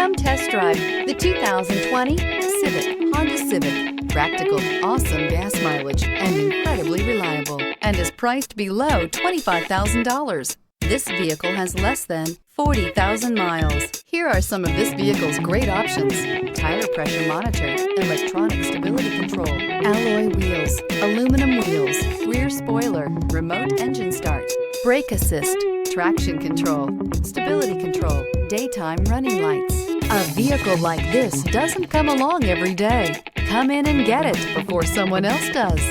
Come test drive the 2020 Honda Civic. Practical, awesome gas mileage, and incredibly reliable, and is priced below $25,000. This vehicle has less than 40,000 miles. Here are some of this vehicle's great options: tire pressure monitor, electronic stability control, alloy wheels, aluminum wheels, rear spoiler, remote engine start, brake assist, traction control, stability control, daytime running lights. A vehicle like this doesn't come along every day. Come in and get it before someone else does.